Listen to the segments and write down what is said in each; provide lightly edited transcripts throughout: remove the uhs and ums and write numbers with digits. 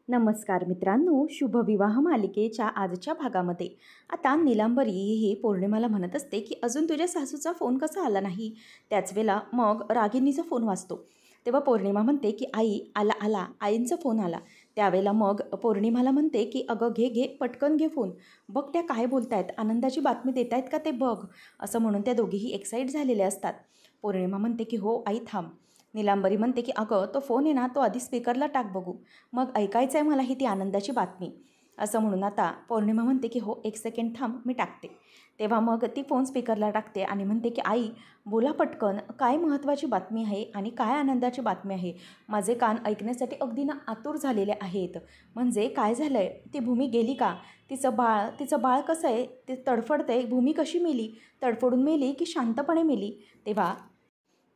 नमस्कार मित्रांनो, शुभविवाह मालिकेच्या आजच्या भागामध्ये आता नीलांबरी ही पौर्णिमाला म्हणत असते की अजून तुझ्या सासूचा फोन कसा आला नाही. त्याच वेळेला मग रागिनीचा फोन वाजतो. तेव्हा पौर्णिमा म्हणते की आई आला आला, आईंचा फोन आला. त्यावेळेला मग पौर्णिमाला म्हणते की अगं घे घे पटकन घे फोन, बघ त्या काय बोलतायत, आनंदाची बातमी देत आहेत का ते बघ. असं म्हणून त्या दोघीही एक्साईट झालेल्या असतात. पौर्णिमा म्हणते की हो आई थांब. नीलांबरी म्हणते की अगं तो फोन आहे ना, तो आधी स्पीकरला टाक बघू, मग ऐकायचं आहे मला ही ती आनंदाची बातमी. असं म्हणून आता पौर्णिमा म्हणते की हो एक सेकंड थांब मी टाकते. तेव्हा मग ती फोन स्पीकरला टाकते आणि म्हणते की आई बोला पटकन, काय महत्त्वाची बातमी आहे आणि काय आनंदाची बातमी आहे. माझे कान ऐकण्यासाठी अगदी ना आतुर झालेले आहेत. म्हणजे काय झालं आहे, ती भूमी गेली का, तिचं बाळ कसं आहे, ते तडफडतंय, भूमी कशी मेली, तडफडून मेली की शांतपणे मेली. तेव्हा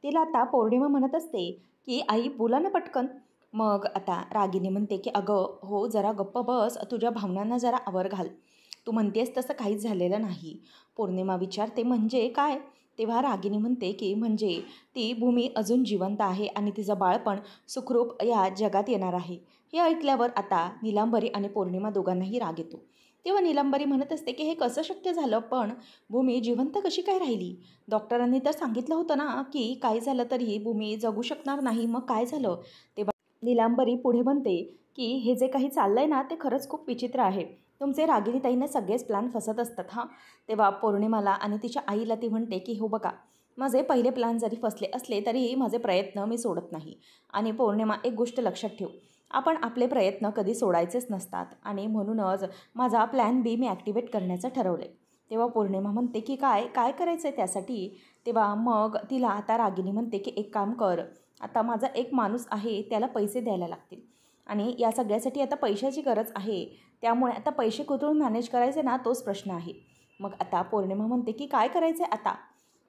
तिला आता पौर्णिमा म्हणत असते की आई बोला ना पटकन. मग आता रागिनी म्हणते की अगं हो जरा गप्प बस, तुझ्या भावनांना जरा आवर घाल. तू म्हणतेस तसं काहीच झालेलं नाही. पौर्णिमा विचारते म्हणजे काय. तेव्हा रागिनी म्हणते की म्हणजे ती भूमी अजून जिवंत आहे आणि तिचं बाळपण सुखरूप या जगात येणार आहे. हे ऐकल्यावर आता नीलांबरी आणि पौर्णिमा दोघांनाही राग येतो. तेव्हा नीलांबरी म्हणत असते की हे कसं शक्य झालं, पण भूमी जिवंत कशी काय राहिली. डॉक्टरांनी तर सांगितलं होतं ना की काय झालं तरी भूमी जगू शकणार नाही, मग काय झालं. तेव्हा नीलांबरी पुढे म्हणते की हे जे काही चाललंय ना ते खरंच खूप विचित्र आहे. तुमचे रागिनीताईंना सगळेच प्लॅन फसत असतात हां. तेव्हा पौर्णिमाला आणि तिच्या आईला ती म्हणते की हो बघा, माझे पहिले प्लॅन जरी फसले असले तरी माझे प्रयत्न मी सोडत नाही. आणि पौर्णिमा एक गोष्ट लक्षात ठेव, आपण आपले प्रयत्न कधी सोडायचेच नसतात आणि म्हणूनच माझा प्लॅन बी मी ॲक्टिवेट करण्याचं ठरवलं. तेव्हा पौर्णिमा म्हणते की काय काय करायचं आहे त्यासाठी. तेव्हा मग तिला आता रागिनी म्हणते की एक काम कर, आता माझा एक माणूस आहे त्याला पैसे द्यायला लागतील आणि या सगळ्यासाठी आता पैशाची गरज आहे. त्यामुळे आता पैसे कुठून मॅनेज करायचे ना तोच प्रश्न आहे. मग आता पौर्णिमा म्हणते की काय करायचं आहे आता.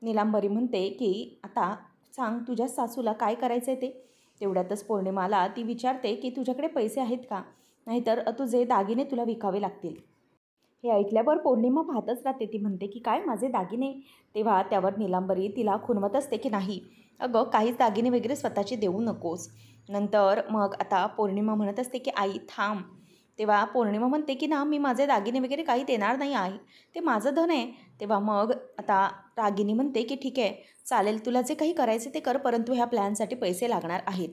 नीलांबरी म्हणते की आता सांग तुझ्या सासूला काय करायचं आहे ते. तेवढ्यातच पौर्णिमाला ती विचारते की तुझ्याकडे पैसे आहेत का, नाहीतर तुझे दागिने तुला विकावे लागतील. हे ऐकल्यावर पौर्णिमा पाहतच राहते. ती म्हणते की काय माझे दागिने. तेव्हा त्यावर नीलांबरी तिला खुणवत असते की नाही अगं काहीच दागिने वगैरे स्वतःचे देऊ नकोस. नंतर मग आता पौर्णिमा म्हणत असते की आई थांब. तेव्हा पौर्णिमा म्हणते की ना मी माझे दागिने वगैरे काही देणार नाही आई, ते माझं धन आहे. तेव्हा मग आता रागिनी म्हणते की ठीक आहे चालेल, तुला जे काही करायचे ते कर, परंतु ह्या प्लॅनसाठी पैसे लागणार आहेत.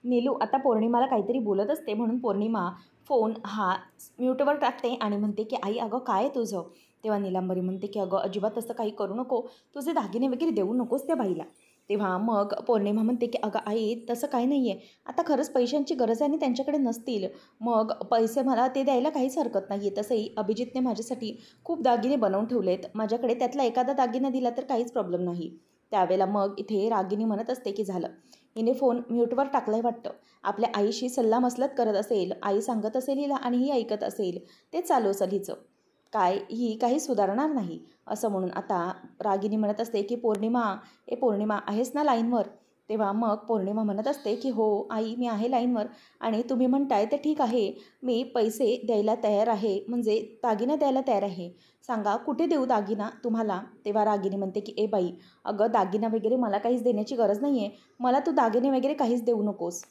नीलू आता पौर्णिमाला काहीतरी बोलत असते म्हणून पौर्णिमा फोन हा म्यूटवर टाकते आणि म्हणते की आई अगं काय आहे तुझं. तेव्हा नीलांबरी म्हणते की अगं अजिबात असं काही करू नको, तुझे दागिने वगैरे देऊ नकोस त्या बाईला. तेव्हा मग पौर्णिमा म्हणते की अगं आई तसं काही नाही आहे, आता खरंच पैशांची गरज आहे आणि त्यांच्याकडे नसतील, मग पैसे मला ते द्यायला काहीच हरकत नाही आहे. तसंही अभिजितने माझ्यासाठी खूप दागिने बनवून ठेवलेत, माझ्याकडे त्यातला एखादा दागिना दिला तर काहीच प्रॉब्लेम नाही. त्यावेळेला मग इथे रागिनी म्हणत असते की झालं, हिने फोन म्यूटवर टाकलाय वाटतं, आपल्या आईशी सल्लामसलत करत असेल, आई सांगत असेल हिला आणि ही ऐकत असेल, ते चालू असेल हिचं, काय ही काही सुधारणार नाही. असं म्हणून आता रागिनी म्हणत असते की पौर्णिमा, ए पौर्णिमा आहेस ना लाईनवर. तेव्हा मग पौर्णिमा म्हणत असते की हो आई मी आहे लाईनवर आणि तुम्ही म्हणताय ते ठीक आहे, मी पैसे द्यायला तयार आहे, म्हणजे दागिना द्यायला तयार आहे, सांगा कुठे देऊ दागिना तुम्हाला. तेव्हा रागिनी म्हणते की ए बाई अगं दागिना वगैरे मला काहीच देण्याची गरज नाही आहे, मला तू दागिने वगैरे काहीच देऊ नकोस,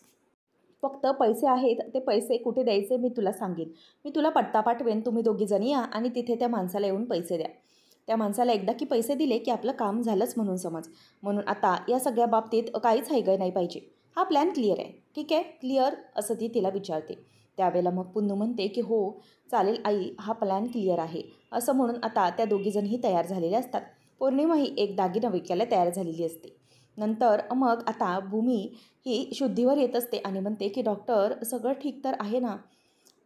फक्त पैसे आहेत ते पैसे कुठे द्यायचे मी तुला सांगेन, मी तुला पत्ता पाठवेन, तुम्ही दोघीजणी या आणि तिथे त्या माणसाला येऊन पैसे द्या. त्या माणसाला एकदा की पैसे दिले की आपलं काम झालंच म्हणून समज. म्हणून आता या सगळ्या बाबतीत काहीच हायगय नाही पाहिजे, हा प्लॅन क्लिअर आहे ठीक आहे क्लिअर, असं ती तिला विचारते. त्यावेळेला मग पुन्नू म्हणते की हो चालेल आई हा प्लॅन क्लिअर आहे. असं म्हणून आता त्या दोघीजणही तयार झालेल्या असतात. पौर्णिमाही एक दागिना विकायला तयार झालेली असते. नंतर मग आता भूमी ही शुद्धीवर येत असते आणि म्हणते की डॉक्टर सगळं ठीक तर आहे ना,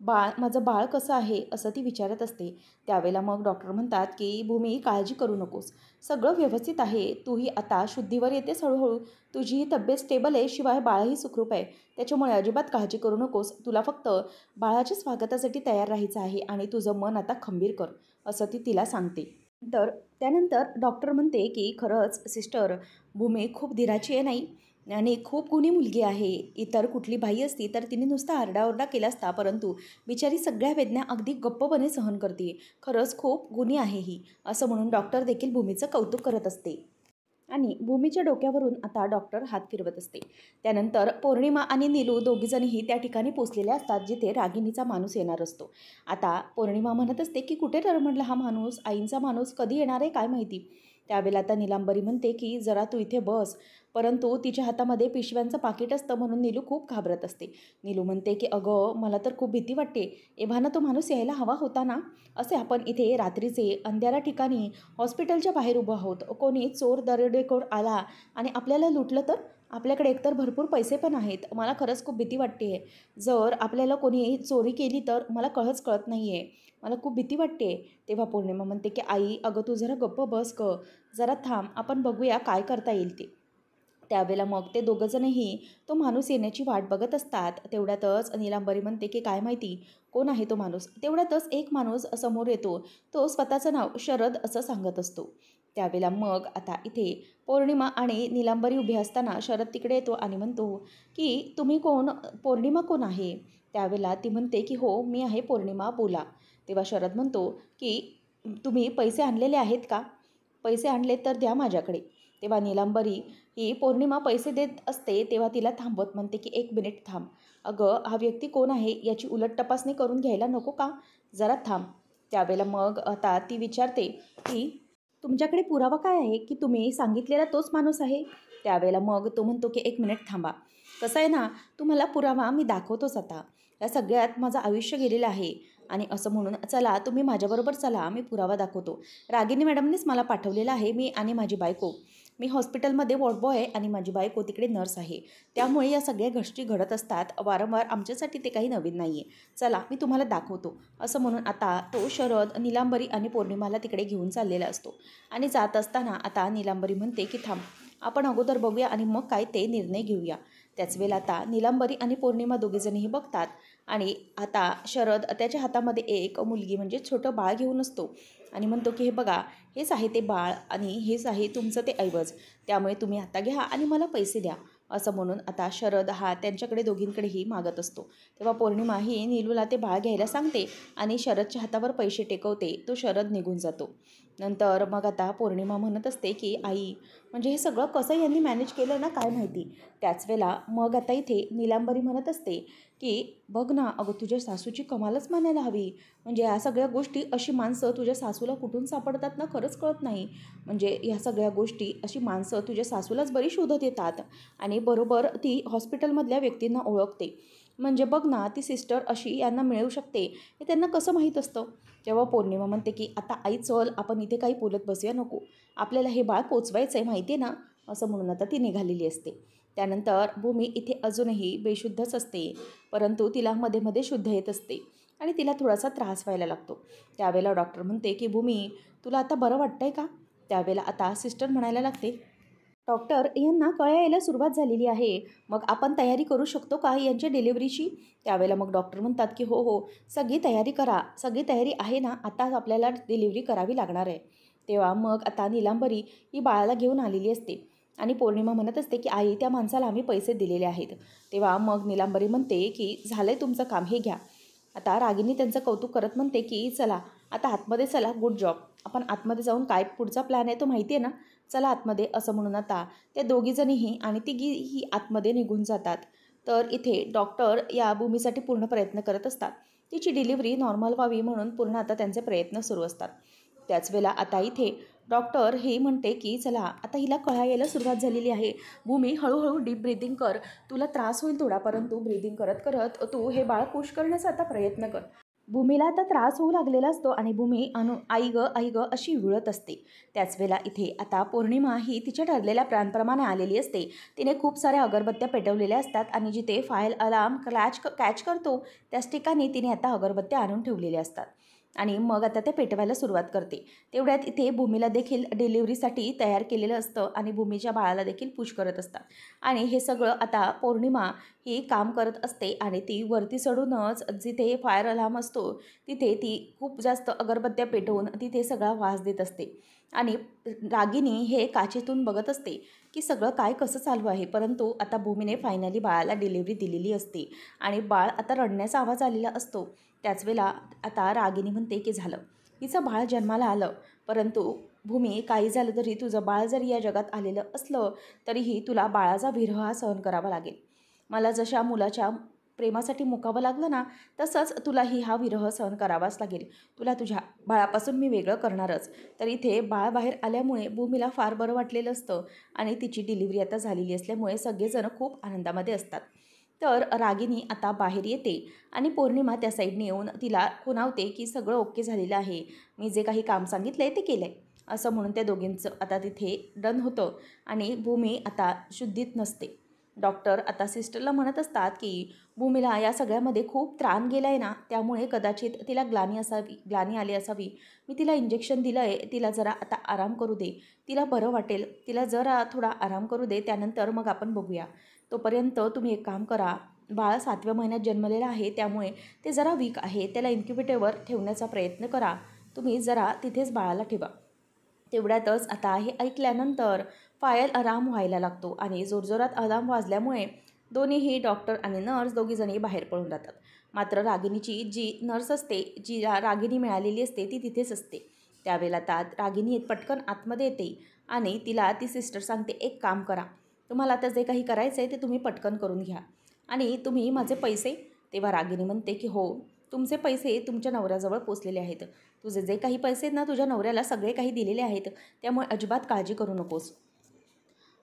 माझं बाळ कसं आहे असं ती विचारत असते. त्यावेळेला मग डॉक्टर म्हणतात की भूमी काळजी करू नकोस, सगळं व्यवस्थित आहे, तूही आता शुद्धीवर येतेस हळूहळू, तुझीही तब्येत स्टेबल आहे, शिवाय बाळही सुखरूप आहे, त्याच्यामुळे अजिबात काळजी करू नकोस, तुला फक्त बाळाच्या स्वागतासाठी तयार राहायचं आहे आणि तुझं मन आता खंबीर कर, असं ती तिला सांगते. तर त्यानंतर डॉक्टर म्हणते की खरंच सिस्टर, भूमी खूप धीराची आहे नाही आणि खूप गुणी मुलगी आहे. इतर कुठली बाई असती तर तिने नुसता आरडाओरडा केला असता, परंतु बिचारी सगळ्या वेदना अगदी गप्पपणे सहन करते, खरंच खूप गुणी आहे ही, असं म्हणून डॉक्टर देखील भूमीचं कौतुक करत असते. आणि भूमीच्या डोक्यावरून आता डॉक्टर हात फिरवत असते. त्यानंतर पौर्णिमा आणि नीलू दोघीजणीही त्या ठिकाणी पोचलेले असतात जिथे रागिणीचा माणूस येणार असतो. आता पौर्णिमा म्हणत असते की कुठे रमडला हा माणूस, आईंचा माणूस कधी येणार आहे काय माहिती. त्यावेळेला आता नीलांबरी म्हणते की जरा तू इथे बस, परंतु तिच्या हातामध्ये पिशव्यांचं पाकिट असतं म्हणून नीलू खूप घाबरत असते. नीलू म्हणते की अगं मला तर खूप भीती वाटते, एव्हाना तो माणूस यायला हवा होता ना. असे आपण इथे रात्रीचे अंधाऱ्या ठिकाणी हॉस्पिटलच्या बाहेर उभं आहोत, कोणी चोर दरोडेखोर आला आणि आपल्याला लुटलं तर. आपल्याकडे एकतर भरपूर पैसे पण आहेत, मला खरंच खूप भीती वाटते आहे. जर आपल्याला कोणी चोरी केली तर मला कळत नाही आहे, मला खूप भीती वाटते. तेव्हा पौर्णिमा म्हणते की आई अगं तू जरा गप्प बस जरा थांब, आपण बघूया काय करता येईल ते. त्यावेळेला मग ते दोघंजणही तो माणूस येण्याची वाट बघत असतात. तेवढ्यातच नीलांबरी म्हणते की काय माहिती कोण आहे तो माणूस. तेवढ्यातच एक माणूस समोर येतो, तो स्वतःचं नाव शरद असं सांगत असतो. त्यावेळेला मग आता इथे पौर्णिमा आणि नीलांबरी उभी असताना शरद तिकडे येतो आणि म्हणतो की तुम्ही कोण, पौर्णिमा कोण आहे. त्यावेळेला ती म्हणते की हो मी आहे पौर्णिमा, बोला. तेव्हा शरद म्हणतो की तुम्ही पैसे आणलेले आहेत का, पैसे आणले तर द्या माझ्याकडे. तेव्हा नीलांबरी ही पौर्णिमा पैसे देत असते तेव्हा तिला थांबवत म्हणते की एक मिनिट थांब, अगं हा व्यक्ती कोण आहे याची उलट तपासणी करून घ्यायला नको का, जरा थांब. त्यावेळेला मग आता ती विचारते की तुमच्याकडे पुरावा काय आहे की तुम्ही सांगितलेला तोच माणूस आहे. त्यावेळेला मग तो म्हणतो की एक मिनिट थांबा, कसं आहे ना, तुम्हाला पुरावा मी दाखवतोच आता. या सगळ्यात माझं आयुष्य गेलेलं आहे आणि असं म्हणून चला तुम्ही माझ्याबरोबर चला, मी पुरावा दाखवतो. रागिनी मॅडमनीच मला पाठवलेलं आहे, मी आणि माझी बायको. मी हॉस्पिटलमध्ये वॉर्ड बॉय आहे आणि माझी बायको तिकडे नर्स आहे. त्यामुळे या सगळ्या गोष्टी घडत असतात वारंवार, आमच्यासाठी ते काही नवीन नाही आहे. चला मी तुम्हाला दाखवतो. असं म्हणून आता तो शरद नीलांबरी आणि पौर्णिमाला तिकडे घेऊन चाललेला असतो. आणि जात असताना आता नीलांबरी म्हणते की थांब, आपण अगोदर बघूया आणि मग काय ते निर्णय घेऊया. त्याच वेळेला आता नीलांबरी आणि पौर्णिमा दोघीजणीही बघतात आणि आता शरद त्याच्या हातामध्ये एक मुलगी म्हणजे छोटं बाळ घेऊन असतो आणि म्हणतो की हे बघा, हेच आहे ते बाळ आणि हेच आहे तुमचं ते ऐवज, त्यामुळे तुम्ही आता घ्या आणि मला पैसे द्या. असं म्हणून आता शरद हा त्यांच्याकडे दोघींकडेही मागत असतो. तेव्हा पौर्णिमा ही नीलूला ते बाळ घ्यायला सांगते आणि शरदच्या हातावर पैसे टेकवते. तो शरद निघून जातो. नंतर मग आता पौर्णिमा म्हणत असते की आई, म्हणजे हे सगळं कसं यांनी मॅनेज केलं ना काय माहिती. त्याच वेळेला मग आता इथे नीलांबरी म्हणत असते की बघ ना अगं, तुझ्या सासूची कमालच म्हणायला हवी. म्हणजे या सगळ्या गोष्टी, अशी माणसं तुझ्या सासूला कुठून सापडतात ना खरंच कळत नाही. म्हणजे ह्या सगळ्या गोष्टी, अशी माणसं तुझ्या सासूलाच बरी शोधत येतात आणि बरोबर ती हॉस्पिटलमधल्या व्यक्तींना ओळखते. म्हणजे बघ ना, ती सिस्टर अशी यांना मिळू शकते हे त्यांना कसं माहीत असतं. तेव्हा पौर्णिमा म्हणते की आता आई चल, आपण इथे काही बोलत बसूया नको, आपल्याला हे बाळ पोचवायचं आहे माहिती आहे ना. असं म्हणून आता ती निघालेली असते. त्यानंतर भूमी इथे अजूनही बेशुद्धच असते, परंतु तिला मध्ये मध्ये शुद्ध येत असते आणि तिला थोडासा त्रास व्हायला लागतो. त्यावेळेला डॉक्टर म्हणते की भूमी, तुला आता बरं वाटतंय का. त्यावेळेला आता सिस्टर म्हणायला लागते, डॉक्टर यांना कळ्या यायला सुरुवात झालेली आहे, मग आपण तयारी करू शकतो का यांच्या डिलिव्हरीची. त्यावेळेला मग डॉक्टर म्हणतात की हो हो, सगळी तयारी करा, सगळी तयारी आहे ना, आताच आपल्याला डिलिव्हरी करावी लागणार आहे. तेव्हा मग आता नीलांबरी ही बाळाला घेऊन आलेली असते आणि पौर्णिमा म्हणत असते की आई, त्या माणसाला आम्ही पैसे दिलेले आहेत. तेव्हा मग नीलांबरी म्हणते की झालं आहे तुमचं काम, हे घ्या. आता रागिनी त्यांचं कौतुक करत म्हणते की चला आता आतमध्ये चला, गुड जॉब, आपण आतमध्ये जाऊन काय पुढचा प्लॅन आहे तो माहिती आहे ना, चला आतमध्ये. असं म्हणून आता त्या दोघीजणीही आणि तिघीही आतमध्ये निघून जातात. तर इथे डॉक्टर या भूमीसाठी पूर्ण प्रयत्न करत असतात, तिची डिलिव्हरी नॉर्मल व्हावी म्हणून पूर्ण आता त्यांचे प्रयत्न सुरू असतात. त्याच वेळेला आता इथे डॉक्टर हे म्हणते की चला आता हिला कळा यायला सुरुवात झालेली आहे, भूमी हळूहळू डीप ब्रिदिंग कर, तुला त्रास होईल थोडा, परंतु ब्रिदिंग करत करत तू हे बाळ पुश करण्याचा आता प्रयत्न कर. भूमीला आता त्रास होऊ लागलेला असतो आणि भूमी आई ग अशी विळत असते. त्याच वेळेला इथे आता पौर्णिमा ही तिच्या ठरलेल्या प्लॅनप्रमाणे आलेली असते. तिने खूप साऱ्या अगरबत्त्या पेटवलेल्या असतात आणि जिथे फायर अलार्म कॅच करतो त्याच ठिकाणी तिने आता अगरबत्त्या आणून ठेवलेल्या असतात आणि मग आता ते पेटवायला सुरुवात करते. तेवढ्यात इथे भूमीला देखील डिलिव्हरीसाठी तयार केलेलं असतं आणि भूमीच्या बाळाला देखील पुश करत असतात आणि हे सगळं आता पौर्णिमा ही काम करत असते आणि ती वरती चढूनच जिथे फायर अलार्म असतो तिथे ती खूप जास्त अगरबत्त्या पेटवून तिथे सगळा वास देत असते आणि रागिनी हे काचेतून बघत असते की सगळं काय कसं चालू आहे. परंतु आता भूमीने फायनली बाळाला डिलिव्हरी दिलेली असते आणि बाळ आता रडण्याचा आवाज आलेला असतो. त्याच वेळेला आता रागिनी म्हणते की झालं, हिचं बाळ जन्माला आलं, परंतु भूमी, काही झालं तरी तुझं बाळ जरी या जगात आलेलं असलं तरीही तुला बाळाचा विरह हा सहन करावा लागेल. मला जशा मुलाच्या प्रेमासाठी मुकावं लागलं ना, तसंच तुलाही हा विरह सहन करावाच लागेल. तुला तुझ्या बाळापासून मी वेगळं करणारच. तर इथे बाळ बाहेर आल्यामुळे भूमीला फार बरं वाटलेलं असतं आणि तिची डिलिव्हरी आता झालेली असल्यामुळे सगळेजण खूप आनंदामध्ये असतात. तर रागिनी आता बाहेर येते आणि पौर्णिमा त्या साईडने येऊन तिला खुणावते की सगळं ओके झालेलं आहे, मी जे काही काम सांगितलं आहे ते केलं आहे, असं म्हणून त्या दोघींचं आता तिथे डन होतं आणि भूमी आता शुद्धीत नसते. डॉक्टर आता सिस्टरला म्हणत असतात की भूमीला या सगळ्यामध्ये खूप त्राण गेला आहे ना, त्यामुळे कदाचित तिला ग्लानी आली असावी. मी तिला इंजेक्शन दिलं आहे, तिला जरा आता आराम करू दे, तिला बरं वाटेल, तिला जरा थोडा आराम करू दे, त्यानंतर मग आपण बघूया. तोपर्यंत तुम्ही एक काम करा, बाळ 7व्या महिन्यात जन्मलेलं आहे त्यामुळे ते जरा वीक आहे, त्याला इन्क्युबेटरवर ठेवण्याचा प्रयत्न करा. तुम्ही जरा तिथेच बाळाला ठेवा. तेवढ्यातच आता हे ऐकल्यानंतर फायर अलार्म व्हायला लागतो आणि जोरजोरात अलार्म वाजल्यामुळे दोन्हीही डॉक्टर आणि नर्स दोघीजणी बाहेर पळून जातात. मात्र रागिनीची जी नर्स असते, जी रागिनी मिळालेली असते, ती तिथेच असते. त्यावेळेला रागिनी पटकन आतमध्ये येते आणि तिला ती सिस्टर सांगते, एक काम करा, तुम्हाला आता जे काही करायचं आहे ते तुम्ही पटकन करून घ्या आणि तुम्ही माझे पैसे. तेव्हा रागिनी म्हणते की हो, तुमचे पैसे तुमच्या नवऱ्याजवळ पोचलेले आहेत. तुझे जे काही पैसे आहेत ना, तुझ्या नवऱ्याला सगळे काही दिलेले आहेत, त्यामुळे अजिबात काळजी करू नकोस.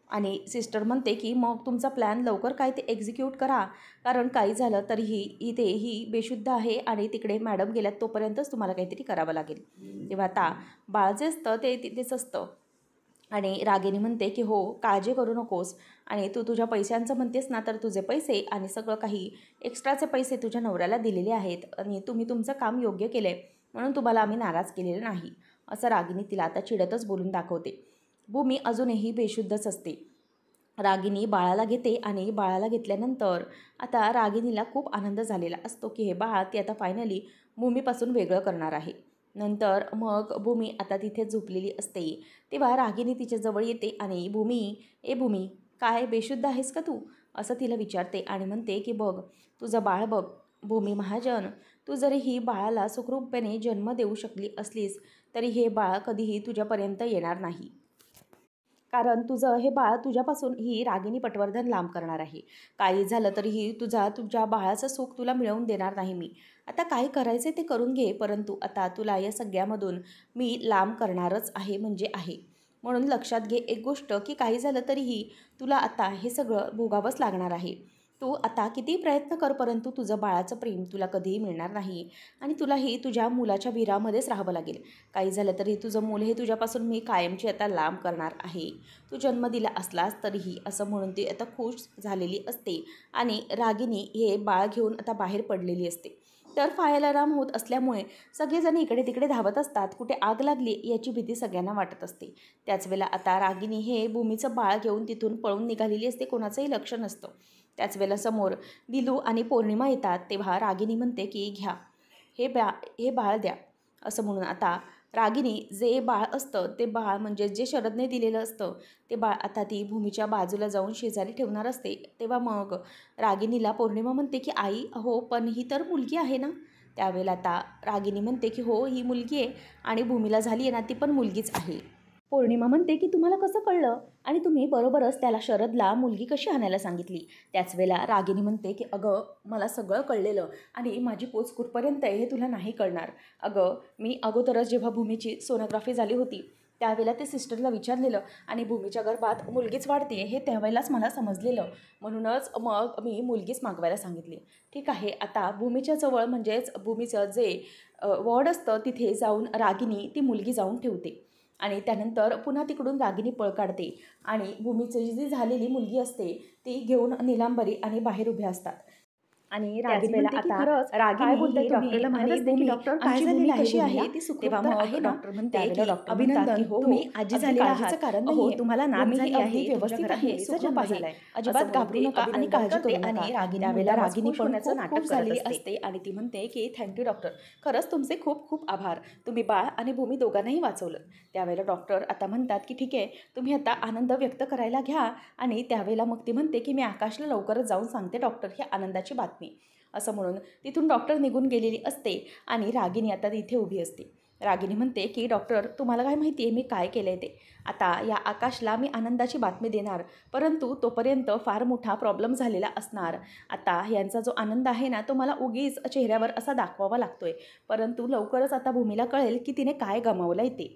आणि सिस्टर म्हणते की मग तुमचा प्लॅन लवकर काय ते एक्झिक्यूट करा, कारण काही झालं तरीही इथे ही बेशुद्ध आहे आणि तिकडे मॅडम गेल्यात तोपर्यंतच तुम्हाला काहीतरी करावं लागेल. तेव्हा आता बाळ जे असतं ते तिथेच असतं आणि रागिनी म्हणते की हो, काळजी करू नकोस आणि तू तुझ्या पैशांचं म्हणतेस ना, तर तुझे पैसे आणि सगळं काही एक्स्ट्राचे पैसे तुझ्या नवऱ्याला दिलेले आहेत आणि तुम्ही तुमचं काम योग्य केलं आहे म्हणून तुम्हाला आम्ही नाराज केलेलं नाही, असं रागिनी तिला आता चिडतच बोलून दाखवते. भूमी अजूनही बेशुद्धच असते. रागिनी बाळाला घेते आणि बाळाला घेतल्यानंतर आता रागिनीला खूप आनंद झालेला असतो की हे बाळ ती आता फायनली भूमीपासून वेगळं करणार आहे. नंतर मग भूमी आता तिथे झोपलेली असते. तेव्हा रागिनी तिच्याजवळ येते आणि ए भूमी, काय बेशुद्ध आहेस का तू, असं तिला विचारते आणि म्हणते की बघ तुझं बाळ बघ. भूमी महाजन, तू जरी ही बाळाला सुखरूपपणे जन्म देऊ शकली असलीस तरी हे बाळ कधीही तुझ्यापर्यंत येणार नाही, कारण तुझं हे बाळ तुझ्यापासून ही रागिनी पटवर्धन लांब करणार आहे. काही झालं तरीही तुझ्या बाळाचं सुख तुला मिळवून देणार नाही मी. आता काय करायचं ते करून घे, परंतु आता तुला या सगळ्यामधून मी लांब करणारच आहे म्हणजे आहे. म्हणून लक्षात घे एक गोष्ट की काही झालं तरीही तुला आता हे सगळं भोगावंच लागणार आहे. तू आता किती प्रयत्न कर, परंतु तुझं बाळाचं प्रेम तुला कधीही मिळणार नाही आणि तुलाही तुझ्या मुलाच्या विरामध्येच राहावं लागेल. काही झालं तरी तुझं मूल हे तुझ्यापासून मी कायमची आता लांब करणार आहे. तू जन्म दिला असलास तरीही, असं म्हणून ती आता खुश झालेली असते आणि रागिनी हे बाळ घेऊन आता बाहेर पडलेली असते. तर फायर अलार्म होत असल्यामुळे सगळेजण इकडे तिकडे धावत असतात. कुठे आग लागली याची भीती सगळ्यांना वाटत असते. त्याच वेळेला आता रागिनी हे भूमीचं बाळ घेऊन तिथून पळून निघालेली असते, कोणाचंही लक्ष नसतं. त्याच वेळेला समोर दिलू आणि पौर्णिमा येतात. तेव्हा रागिनी म्हणते की घ्या, हे बाळ द्या, असं म्हणून आता रागिनी जे बाळ असतं ते बाळ म्हणजे जे शरदने दिलेलं असतं ते बाळ आता ती भूमीच्या बाजूला जाऊन शेजारी ठेवणार असते. तेव्हा मग रागिनीला पौर्णिमा म्हणते की आई हो, पण ही तर मुलगी आहे ना. त्यावेळेला आता रागिनी म्हणते की हो, ही मुलगी आहे आणि भूमीला झाली आहे ना, ती पण मुलगीच आहे. पौर्णिमा म्हणते की तुम्हाला कसं कळलं आणि तुम्ही बरोबरच त्याला शरदला मुलगी कशी आणायला सांगितली. त्याच वेळेला रागिनी म्हणते की अगं, मला सगळं कळलेलं आणि माझी पोच कुठपर्यंत आहे हे तुला नाही कळणार. अगं, मी अगोदरच जेव्हा भूमीची सोनोग्राफी झाली होती त्यावेळेला ते सिस्टरला विचारलेलं आणि भूमीच्या गर्भात मुलगीच वाढते हे त्यावेळेलाच मला समजलेलं, म्हणूनच मग मी मुलगीच मागवायला सांगितली. ठीक आहे, आता भूमीच्या जवळ म्हणजेच भूमीचं जे वॉर्ड असतं तिथे जाऊन रागिनी ती मुलगी जाऊन ठेवते आणि त्यानंतर पुन्हा तिकडून रागिनी पळ काढते आणि भूमीची जी झालेली मुलगी असते ती घेऊन नीलांबरी आणि बाहेर उभ्या असतात. आणि रागिनी म्हणते की खरंच काय बोलताय डॉक्टरला म्हणत असते की डॉक्टर काय झालेली कशी आहे ती सुखरूप तर आहे ना. डॉक्टर म्हणते की अभिनंदन, तुम्ही आजी झालेला आहात, कारण हो तुम्हाला नाच झाली आहे, व्यवस्थित आहे, सुखरूप आहे, अजिबात घाबरू नका आणि काळजी करू नका. त्यावेळेला रागिनी पण नाटक झालेली असते आणि ती म्हणते की थँक्यू डॉक्टर, खरंच तुमचे खूप खूप आभार, तुम्ही बाळ आणि भूमी दोघांनाही वाचवलं. त्यावेळेला डॉक्टर आता म्हणतात की ठीक आहे, तुम्ही आता आनंद व्यक्त करायला घ्या. आणि त्यावेळेला मग ती म्हणते की मी आकाशला लवकरच जाऊन सांगते डॉक्टर ही आनंदाची बातमी, असं म्हणून तिथून डॉक्टर निघून गेलेली असते आणि रागिनी आता इथे उभी असते. रागिनी म्हणते की डॉक्टर, तुम्हाला काय माहिती आहे मी काय केलं आहे ते. आता या आकाशला मी आनंदाची बातमी देणार, परंतु तोपर्यंत फार मोठा प्रॉब्लेम झालेला असणार. आता यांचा जो आनंद आहे ना, तो मला उगीच चेहऱ्यावर असा दाखवावा लागतो आहे, परंतु लवकरच आता भूमीला कळेल की तिने काय गमावलं आहे ते.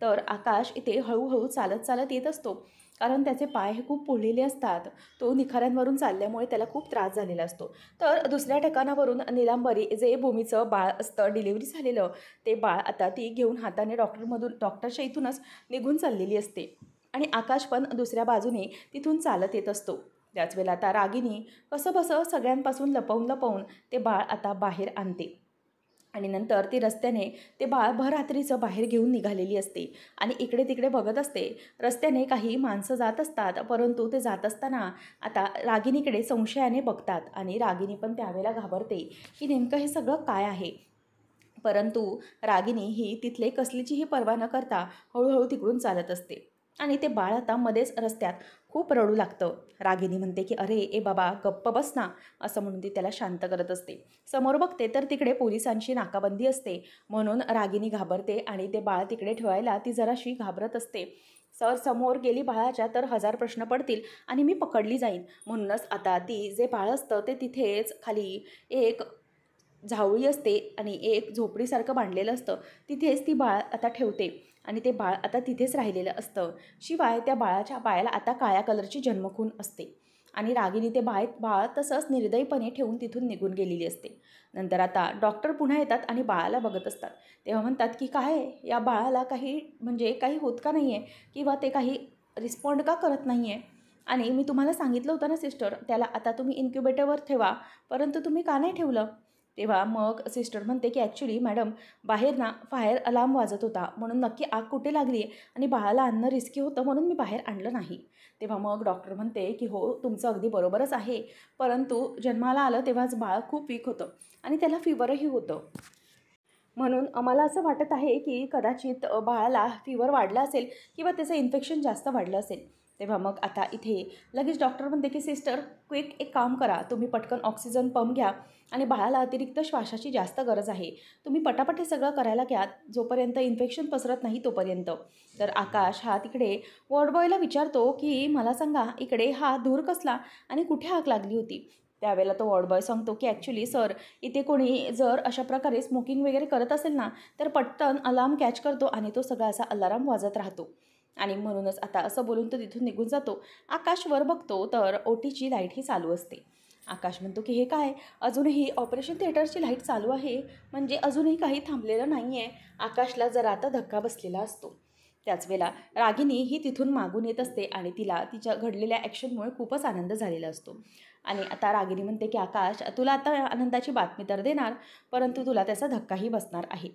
तर आकाश इथे हळूहळू चालत चालत येत असतो, कारण त्याचे पाय हे खूप पोळलेले असतात. तो निखाऱ्यांवरून चालल्यामुळे त्याला खूप त्रास झालेला असतो. तर दुसऱ्या ठिकाणावरून निलांबरी, जे भूमीचं बाळ असतं डिलिव्हरी झालेलं, ते बाळ आता ती घेऊन हाताने डॉक्टरच्या इथूनच निघून चाललेली असते. आणि आकाश पण दुसऱ्या बाजूने तिथून चालत येत असतो. त्याच वेळेला आता रागिनी कसंबसं सगळ्यांपासून लपवून लपवून ते बाळ आता बाहेर आणते. आणि नंतर ती रस्त्याने ते बाळ भररात्रीचं बाहेर घेऊन निघालेली असते. आणि इकडे तिकडे बघत असते. रस्त्याने काही माणसं जात असतात, परंतु ते जात असताना आता रागिनीकडे संशयाने बघतात. आणि रागिनी पण त्यावेळेला घाबरते की नेमकं हे सगळं काय आहे. परंतु रागिनी ही तिथले कसलीचीही पर्वा न करता हळूहळू तिकडून चालत असते. आणि ते बाळ आता मध्येच रस्त्यात खूप रडू लागतं. रागिनी म्हणते की अरे ए बाबा, गप्प बस ना, असं म्हणून ती त्याला शांत करत असते. समोर बघते तर तिकडे पोलिसांची नाकाबंदी असते, म्हणून रागिनी घाबरते आणि ते बाळ तिकडे ठेवायला ती जराशी घाबरत असते. सर समोर गेली बाळाच्या तर 1000 प्रश्न पडतील आणि मी पकडली जाईन. म्हणूनच आता ती जे बाळ असतं ते तिथेच खाली एक झावळी असते आणि एक झोपडीसारखं बांधलेलं असतं, तिथेच ती बाळ आता ठेवते. आणि ते बाळ आता तिथेच राहिलेलं असतं. शिवाय त्या बाळाच्या पायाला आता काळ्या कलरची जन्मखून असते. आणि रागिनी ते बाळ तसंच निर्दयीपणे ठेवून तिथून निघून गेलेली असते. नंतर आता डॉक्टर पुन्हा येतात आणि बाळाला बघत असतात. तेव्हा म्हणतात की काय या बाळाला काही होत का नाही आहे, किंवा ते काही रिस्पॉन्ड का करत नाही आहे. आणि मी तुम्हाला सांगितलं होतं ना सिस्टर, त्याला आता तुम्ही इन्क्युबेटरवर ठेवा, परंतु तुम्ही का नाही ठेवलं. तेव्हा मग सिस्टर म्हणते की ॲक्च्युली मॅडम, बाहेर ना फायर अलार्म वाजत होता, म्हणून नक्की आग कुठे लागली आहे आणि बाळाला आणणं रिस्की होतं, म्हणून मी बाहेर आणलं नाही. तेव्हा मग डॉक्टर म्हणते की हो, तुमचं अगदी बरोबरच आहे, परंतु जन्माला आलं तेव्हाच बाळ खूप वीक होतं आणि त्याला फिवरही होतं. म्हणून मला असं वाटत आहे की कदाचित बाळाला फिवर वाढला असेल किंवा त्याचं इन्फेक्शन जास्त वाढलं असेल. तेव्हा मग आता इथे लगेच डॉक्टर म्हणते की सिस्टर, क्विक एक काम करा, तुम्ही पटकन ऑक्सिजन पंप घ्या आणि बाळाला अतिरिक्त श्वासाची जास्त गरज आहे. तुम्ही पटापट हे सगळं करायला घ्या, जोपर्यंत इन्फेक्शन पसरत नाही तोपर्यंत. तर आकाश हा तिकडे वॉर्डबॉयला विचारतो की मला सांगा, इकडे हा धूर कसला आणि कुठे आग लागली होती. त्यावेळेला तो वॉर्डबॉय सांगतो की ॲक्च्युली सर, इथे कोणी जर अशा प्रकारे स्मोकिंग वगैरे करत असेल ना, तर पटकन अलार्म कॅच करतो आणि तो सगळा असा अलार्म वाजत राहतो. आणि म्हणूनच आता असं बोलून तो तिथून निघून जातो. आकाश वर बघतो तर ओटीची लाईट ही चालू असते. आकाश म्हणतो की हे काय, अजूनही ऑपरेशन थिएटरची लाईट चालू आहे, म्हणजे अजूनही काही थांबलेलं नाही आहे. आकाशला जरा आता धक्का बसलेला असतो. त्याच वेळेला रागिनी ही तिथून मागून येत असते आणि तिला तिच्या घडलेल्या ॲक्शनमुळे खूपच आनंद झालेला असतो. आणि आता रागिनी म्हणते की आकाश, तुला आता आनंदाची बातमी तर देणार, परंतु तुला त्याचा धक्काही बसणार आहे.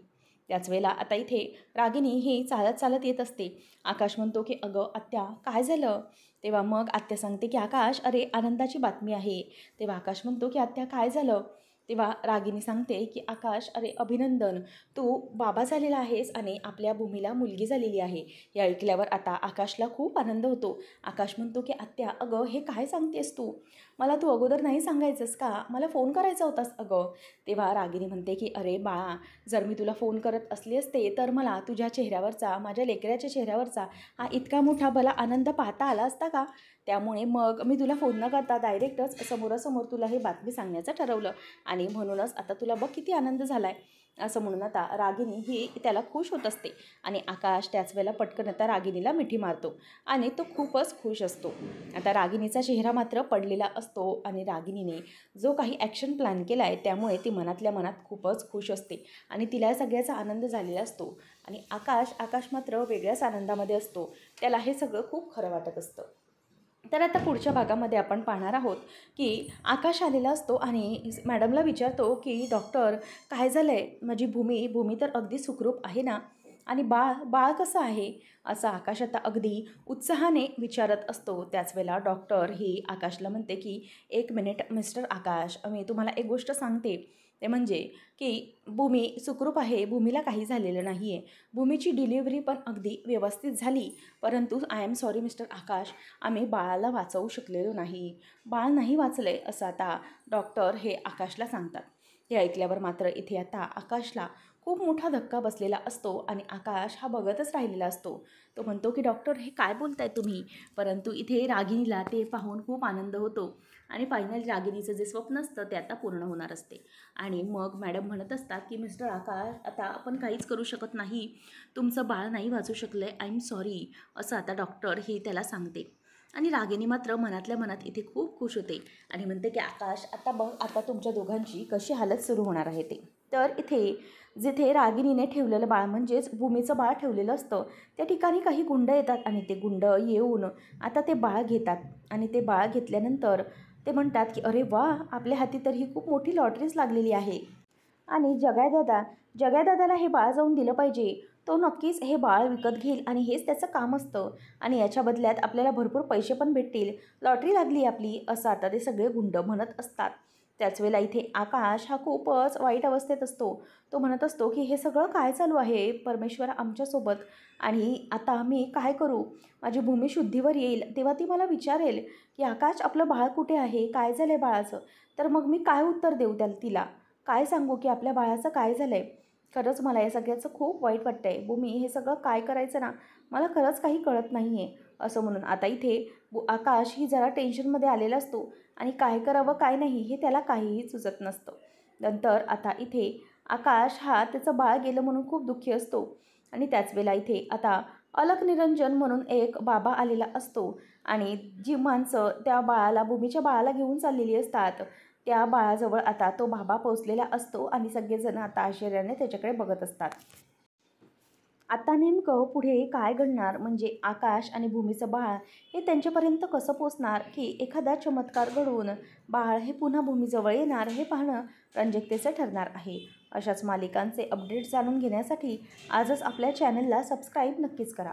त्याच वेळेला आता इथे रागिनी ही चालत चालत येत असते. आकाश म्हणतो की अगं आत्या, काय झालं. तेव्हा मग आत्या सांगते की आकाश, अरे आनंदाची बातमी आहे. तेव्हा आकाश म्हणतो की आत्या काय झालं. तेव्हा रागिनी सांगते की आकाश, अरे अभिनंदन, तू बाबा झालेला आहेस आणि आपल्या भूमीला मुलगी झालेली आहे. हे ऐकल्यावर आता आकाशला खूप आनंद होतो. आकाश म्हणतो की आत्या, अगं हे काय सांगतेस तू, मला तू अगोदर नाही सांगायचंस का, मला फोन करायचा होतास अगं. तेव्हा रागिनी म्हणते की अरे बाळा, जर मी तुला फोन करत असले असते तर मला तुझ्या चेहऱ्यावरचा, माझ्या लेकराच्या चेहऱ्यावरचा हा इतका मोठा भला आनंद पाहता आला असता का. त्यामुळे मग मी तुला फोन न करता डायरेक्टच समोरासमोर तुला हे बातमी सांगण्याचं ठरवलं आणि म्हणूनच आता तुला बघ किती आनंद झाला आहे. असं म्हणून आता रागिनी ही त्याला खुश होत असते. आणि आकाश त्याच वेळेला पटकन आता रागिनीला मिठी मारतो आणि तो खूपच खुश असतो. आता रागिनीचा चेहरा मात्र पडलेला असतो आणि रागिनीने जो काही ॲक्शन प्लॅन केला आहे त्यामुळे ती मनातल्या मनात खूपच खुश असते आणि तिला या सगळ्याचा आनंद झालेला असतो. आणि आकाश मात्र वेगळ्याच आनंदामध्ये असतो. त्याला हे सगळं खूप खरं वाटत असतं. तर आता पुढच्या भागामध्ये आपण पाहणार आहोत की आकाश आलेला असतो आणि मॅडमला विचारतो की डॉक्टर, काय झालं आहे, माझी भूमी तर अगदी सुखरूप आहे ना, आणि बाळ कसं आहे, असं आकाश आता अगदी उत्साहाने विचारत असतो. त्याच वेळेला डॉक्टर ही आकाशला म्हणते की 1 मिनिट मिस्टर आकाश, मी तुम्हाला एक गोष्ट सांगते, ते म्हणजे की भूमी सुखरूप आहे, भूमीला काही झालेलं नाही आहे. भूमीची डिलिव्हरी पण अगदी व्यवस्थित झाली, परंतु आय एम सॉरी मिस्टर आकाश, आम्ही बाळाला वाचवू शकलेलो नाही, बाळ नाही वाचले, असं आता डॉक्टर हे आकाशला सांगतात. हे ऐकल्यावर मात्र इथे आता आकाशला खूप मोठा धक्का बसलेला असतो आणि आकाश हा बघतच राहिलेला असतो. तो म्हणतो की डॉक्टर हे काय बोलताय तुम्ही? परंतु इथे रागिणीला ते पाहून खूप आनंद होतो आणि फायनली रागिणीचं जे स्वप्न असतं ते आता पूर्ण होणार असते. आणि मग मॅडम म्हणत असतात की मिस्टर आकाश आता आपण काहीच करू शकत नाही, तुमचं बाळ नाही वाचू शकलं आहे, आय एम सॉरी, असं आता डॉक्टर ही त्याला सांगते. आणि रागिणी मात्र मनातल्या मनात इथे खूप खुश होते आणि म्हणते की आकाश आता बघ आता तुमच्या दोघांची कशी हालत सुरू होणार आहे ते. तर इथे जिथे रागिणीने ठेवलेलं बाळ म्हणजेच भूमीचं बाळ ठेवलेलं असतं त्या ठिकाणी काही गुंड येतात आणि ते गुंड येऊन आता ते बाळ घेतात. आणि ते बाळ घेतल्यानंतर ते म्हणतात की अरे वा, आपल्या हाती तर ही खूप मोठी लॉटरीच लागलेली आहे आणि जग्यादादाला हे बाळ जाऊन दिलं पाहिजे. तो नक्कीच हे बाळ विकत घेईल आणि हेच त्याचं काम असतं आणि याच्या बदल्यात आपल्याला भरपूर पैसे पण भेटतील, लॉटरी लागली आपली, असं आता ते सगळे गुंड म्हणत असतात. त्याच वेळेला इथे आकाश हा खूपच वाईट अवस्थेत असतो. तो म्हणत असतो की हे सगळं काय चालू आहे परमेश्वर आमच्यासोबत, आणि आता मी काय करू? माझी भूमी शुद्धीवर येईल तेव्हा ती मला विचारेल की आकाश आपलं बाळ कुठे आहे, काय झालं आहे बाळाचं? तर मग मी काय उत्तर देऊ तिला? काय सांगू की आपल्या बाळाचं काय झालं आहे? खरंच मला या सगळ्याचं खूप वाईट वाटतं आहे. भूमी हे सगळं काय करायचं ना, मला खरंच काही कळत नाही आहे, असं म्हणून आता इथे आकाश ही जरा टेन्शनमध्ये आलेला असतो आणि काय करावं काय नाही हे त्याला काहीही सुचत नसतं. नंतर आता इथे आकाश हा त्याचं बाळ गेलं म्हणून खूप दुःखी असतो आणि त्याच वेळेला इथे आता अलक निरंजन म्हणून एक बाबा आलेला असतो आणि जी माणसं त्या बाळाला भूमीच्या बाळाला घेऊन चाललेली असतात त्या बाळाजवळ आता तो बाबा पोचलेला असतो आणि सगळेजण आता आश्चर्याने त्याच्याकडे बघत असतात. आता नेमकं पुढे काय घडणार, म्हणजे आकाश आणि भूमीचं बाळ हे त्यांच्यापर्यंत कसं पोचणार की एखादा चमत्कार घडवून बाळ हे पुन्हा भूमीजवळ येणार, हे पाहणं रंजकतेचं ठरणार आहे. अशाच मालिकांचे अपडेट्स जाणून घेण्यासाठी आजच आपल्या चॅनलला सबस्क्राईब नक्कीच करा.